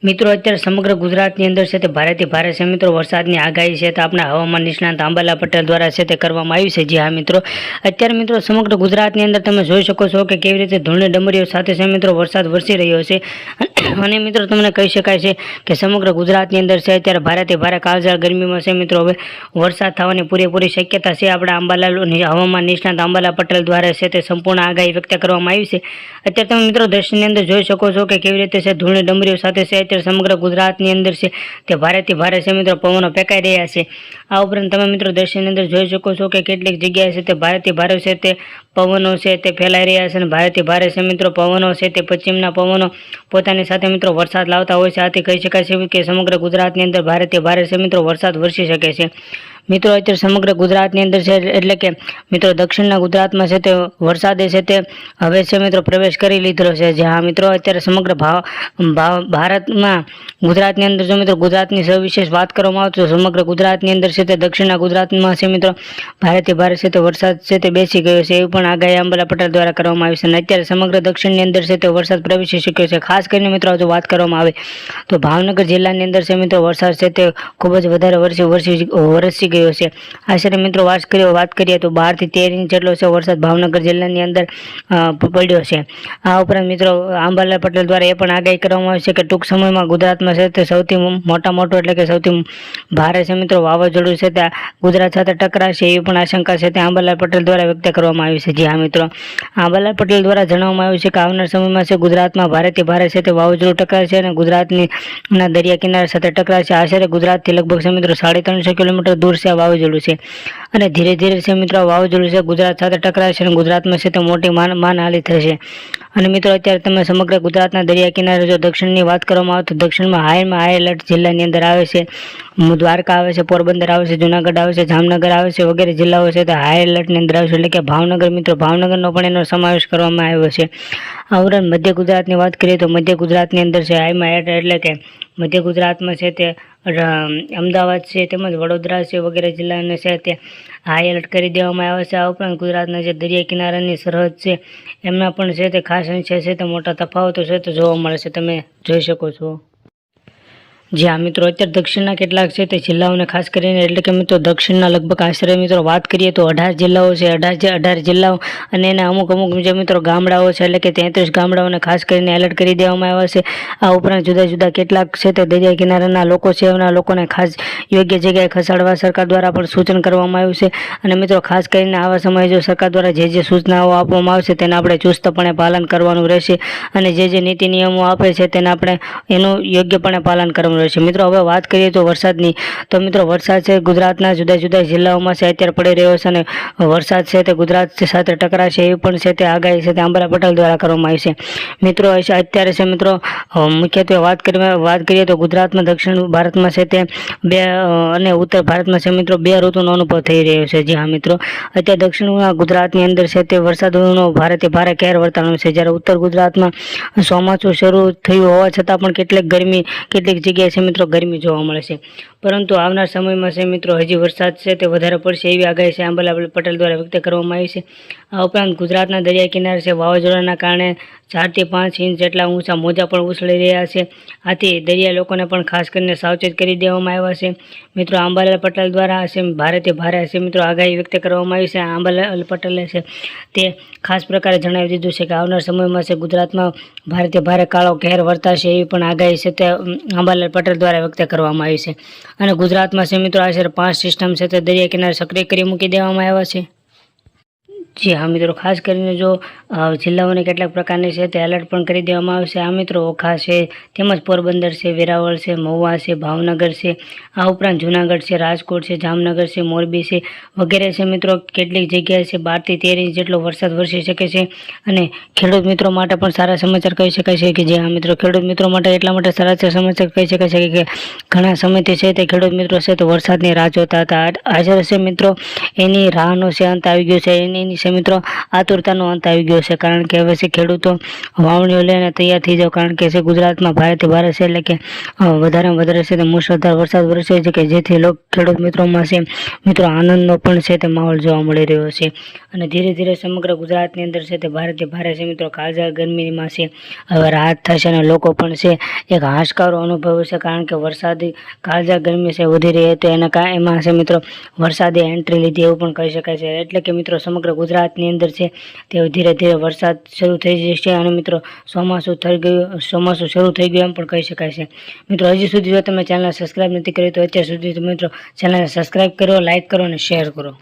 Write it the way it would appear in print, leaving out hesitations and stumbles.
મિત્રો અત્યારે સમગ્ર ગુજરાતની અંદર છે તે ભારેથી ભારે છે મિત્રો વરસાદની આગાહી છે તો આપણા હવામાન નિષ્ણાંત આંબાલાલ પટેલ દ્વારા છે તે કરવામાં આવી છે. જી હા મિત્રો, અત્યારે મિત્રો સમગ્ર ગુજરાતની અંદર તમે જોઈ શકો છો કે કેવી રીતે ધૂળની ડમરીઓ સાથે છે મિત્રો વરસાદ વરસી રહ્યો છે. અને મિત્રો તમને કહી શકાય છે કે સમગ્ર ગુજરાતની અંદર છે અત્યારે ભારેથી ભારે કાળઝાળ ગરમીમાં છે મિત્રો હવે વરસાદ થવાની પૂરેપૂરી શક્યતા છે. આપણા આંબાલાલ હવામાન નિષ્ણાંત આંબાલાલ પટેલ દ્વારા છે તે સંપૂર્ણ આગાહી વ્યક્ત કરવામાં આવી છે. અત્યારે તમે મિત્રો દ્રશ્યની અંદર જોઈ શકો છો કે કેવી રીતે છે ધૂળની ડમરીઓ સાથે છે સમગ્ર ગુજરાતની અંદર છે તે ભારેથી ભારે છે મિત્રો પવનો ફેંકાઈ રહ્યા છે. આ ઉપરાંત તમે મિત્રો દ્રશ્યની અંદર જોઈ શકો છો કે કેટલીક જગ્યાએ છે તે ભારેથી ભારે છે તે પવનો છે તે ફેલાઈ રહ્યા છે અને ભારેથી ભારે છે મિત્રો પવનો છે તે પશ્ચિમના પવનો પોતાની સાથે મિત્રો વરસાદ લાવતા હોય છે. આથી કહી શકાય છે કે સમગ્ર ગુજરાતની અંદર ભારેથી ભારે છે મિત્રો વરસાદ વરસી શકે છે. મિત્રો અત્યારે સમગ્ર ગુજરાતની અંદર છે એટલે કે મિત્રો દક્ષિણના ગુજરાતમાં છે તે વરસાદે છે તે હવે છે મિત્રો પ્રવેશ કરી લીધો છે. જ્યાં મિત્રો અત્યારે સમગ્ર ભારતમાં ગુજરાતની અંદર જો મિત્રો ગુજરાતની સવિશેષ વાત કરવામાં આવે તો સમગ્ર ગુજરાતની અંદર છે તે દક્ષિણના ગુજરાતમાં છે મિત્રો ભારેથી ભારે છે તે વરસાદ છે તે બેસી ગયો છે એવી પણ આગાહી આંબાલાલ પટેલ દ્વારા કરવામાં આવી છે. અને અત્યારે સમગ્ર દક્ષિણની અંદર છે તે વરસાદ પ્રવેશી શક્યો છે. ખાસ કરીને મિત્રો જો વાત કરવામાં આવે તો ભાવનગર જિલ્લાની અંદર છે મિત્રો વરસાદ છે તે ખૂબ જ વધારે વરસી ગયો છે. આશરે મિત્રો વાત કરીએ તો 12 થી 13 ઇંચ જેટલો છે વરસાદ ભાવનગર જિલ્લાની અંદર પડ્યો છે. આ ઉપરાંત મિત્રો આંબાલાલ પટેલ દ્વારા એ પણ આગાહી કરવામાં આવી છે કે ટૂંક સમયમાં ગુજરાતમાં છે તે સૌથી મોટું એટલે કે સૌથી ભારે છે મિત્રો વાવાઝોડું છે તે ગુજરાત સાથે ટકરાશે એવી પણ આશંકા છે તે આંબાલાલ પટેલ દ્વારા વ્યક્ત કરવામાં આવી છે. જી હા મિત્રો, આંબાલાલ પટેલ દ્વારા જણાવવામાં આવ્યું છે કે આવનાર સમયમાં છે ગુજરાતમાં ભારેથી ભારે છે તે વાવાઝોડું ટકરાશે અને ગુજરાતની દરિયા કિનારા સાથે ટકરાશે. આશરે ગુજરાતથી લગભગ છે મિત્રો 350 કિલોમીટર દૂર છે વાવાઝોડું છે અને ધીરે ધીરે છે મિત્રો વાવાઝોડું છે ગુજરાત સાથે ટકરાશે અને ગુજરાતમાં છે તે મોટી માનહાનિ થશે. અને મિત્રો અત્યારે તમે સમગ્ર ગુજરાતના દરિયા કિનારે જો દક્ષિણની વાત કરવામાં આવે તો દક્ષિણમાં હાઈ એલર્ટ જિલ્લાની અંદર આવે છે. દ્વારકા આવે છે, પોરબંદર આવે છે, જુનાગઢ આવે છે, જામનગર આવે છે વગેરે જિલ્લાઓ છે તે હાઈ એલર્ટની અંદર આવે છે. એટલે કે ભાવનગર મિત્રો ભાવનગરનો પણ એનો સમાવેશ કરવામાં આવ્યો છે. આ ઉપરાંત મધ્ય ગુજરાતની વાત કરીએ તો મધ્ય ગુજરાતની અંદર છે હાઈમાં એટલે કે મધ્ય ગુજરાતમાં છે તે અમદાવાદ છે તેમજ વડોદરા છે વગેરે જિલ્લાને છે તે હાઈ એલર્ટ કરી દેવામાં આવે છે. આ ઉપરાંત ગુજરાતના જે દરિયા કિનારાની સરહદ છે એમના પણ છે તે ખાસ અંશે છે તે મોટા તફાવતો છે તે જોવા મળે છે, તમે જોઈ શકો છો. જી હા મિત્રો, અત્યારે દક્ષિણના કેટલાક છે તે જિલ્લાઓને ખાસ કરીને એટલે કે મિત્રો દક્ષિણના લગભગ આશરે મિત્રો વાત કરીએ તો 18 જિલ્લાઓ છે. 18 જિલ્લાઓ અને એના અમુક જે મિત્રો ગામડાઓ છે એટલે કે 33 ગામડાઓને ખાસ કરીને એલર્ટ કરી દેવામાં આવ્યા છે. આ ઉપરાંત જુદા જુદા કેટલાક છે તે દરિયા કિનારાના લોકો છે એના લોકોને ખાસ યોગ્ય જગ્યાએ ખસેડવા સરકાર દ્વારા પણ સૂચન કરવામાં આવ્યું છે. અને મિત્રો ખાસ કરીને આવા સમયે જો સરકાર દ્વારા જે સૂચનાઓ આપવામાં આવશે તેને આપણે ચુસ્તપણે પાલન કરવાનું રહેશે અને જે નીતિ નિયમો આપે છે તેને આપણે એનું યોગ્યપણે પાલન કરવાનું. મિત્રો હવે વાત કરીએ તો વરસાદની તો મિત્રો વરસાદ છે ગુજરાતના જુદા જુદા જિલ્લાઓમાં છે અત્યારે પડી રહ્યો છે અને વરસાદ છે તે ગુજરાત સાથે ટકરાશે એવી પણ છે તે આગાહી છે તે આંબાલાલ પટેલ દ્વારા કરવામાં આવી છે. મિત્રો અત્યારે છે મિત્રો મુખ્યત્વે વાત કરીએ તો ગુજરાતમાં દક્ષિણ ભારતમાં છે તે અને ઉત્તર ભારતમાં છે મિત્રો 2 ઋતુનો અનુભવ થઈ રહ્યો છે. જી હા મિત્રો, અત્યારે દક્ષિણ ગુજરાતની અંદર છે તે વરસાદનો ભારેથી ભારે કહેર વર્તાવાનો છે. જ્યારે ઉત્તર ગુજરાતમાં ચોમાસું શરૂ થયું હોવા છતાં પણ કેટલીક જગ્યાએ છે મિત્રો ગરમી જોવા મળે છે. પરંતુ આવનાર સમયમાં છે મિત્રો હજી વરસાદ છે તે વધારે પડશે એવી આગાહી છે આંબાલાલ પટેલ દ્વારા વ્યક્ત કરવામાં આવી છે. આ ઉપરાંત ગુજરાતના દરિયા કિનારે છે વાવાઝોડાના કારણે 4 થી 5 ઇંચ જેટલા ઊંચા મોજા પણ ઉછળી રહ્યા છે. આથી દરિયા લોકોને પણ ખાસ કરીને સાવચેત કરી દેવામાં આવ્યા છે. મિત્રો આંબાલાલ પટેલ દ્વારા છે ભારેથી ભારે છે મિત્રો આગાહી વ્યક્ત કરવામાં આવી છે. આંબાલાલ પટેલે છે તે ખાસ પ્રકારે જણાવી દીધું છે કે આવનાર સમયમાં છે ગુજરાતમાં ભારેથી ભારે કાળો કહેર વર્તાશે એવી પણ આગાહી છે તે આંબાલાલ પટેલ દ્વારા વ્યક્ત કરવામાં આવી છે. અને ગુજરાતમાં છે મિત્રો આશરે 5 સિસ્ટમ છે તે દરિયા કિનારે સક્રિય કરી મૂકી દેવામાં આવ્યા છે. જી હા મિત્રો, ખાસ કરીને જો જિલ્લાઓને કેટલાક પ્રકારની છે તે એલર્ટ પણ કરી દેવામાં આવશે. આ મિત્રો ઓખા છે તેમજ પોરબંદર છે, વેરાવળ છે, મહુવા છે, ભાવનગર છે, આ ઉપરાંત જુનાગઢ છે, રાજકોટ છે, જામનગર છે, મોરબી છે વગેરે છે મિત્રો કેટલીક જગ્યાએ છે 12 થી 13 ઇંચ જેટલો વરસાદ વરસી શકે છે. અને ખેડૂત મિત્રો માટે પણ સારા સમાચાર કહી શકાય છે કે જે આ મિત્રો ખેડૂત મિત્રો માટે એટલા માટે સારા સમાચાર કહી શકાય છે કે ઘણા સમયથી છે તે ખેડૂત મિત્રો છે તો વરસાદની રાહ જોતા હતા. આજે છે મિત્રો એની રાહનો છે અંત આવી ગયો છે. એની છે મિત્રો આતુરતાનો અંત આવી ગયો છે, કારણ કે હવે છે ખેડૂતો વાવણીઓ લઈને તૈયાર થઈ જાવ, કારણ કે છે ગુજરાતમાં ભારેથી ભારે છે એટલે કે વધારેમાં વધારે છે તે મુશળધાર વરસાદ વરસે છે કે જેથી ખેડૂત મિત્રોમાં છે મિત્રો આનંદનો પણ છે તે માહોલ જોવા મળી રહ્યો છે. અને ધીરે ધીરે સમગ્ર ગુજરાતની અંદર છે તે ભારેથી ભારે છે મિત્રો કાળઝાળ ગરમીમાં છે હવે રાહત થશે અને લોકો પણ છે એક હાશકારો અનુભવ છે, કારણ કે વરસાદી કાળઝાળ ગરમી છે વધી રહી હતી એમાં છે મિત્રો વરસાદે એન્ટ્રી લીધી એવું પણ કહી શકાય છે. એટલે કે મિત્રો સમગ્ર ગુજરાતની અંદર છે તે ધીરે ધીરે વરસાદ શરૂ થઈ જશે અને મિત્રો ચોમાસું શરૂ થઈ ગયું એમ પણ કહી શકાય છે. મિત્રો હજી સુધી જો તમે ચેનલ સબસ્ક્રાઇબ નથી કરી તો અત્યાર સુધી મિત્રો ચેનલને સબસ્ક્રાઇબ કરો, લાઇક કરો અને શેર કરો.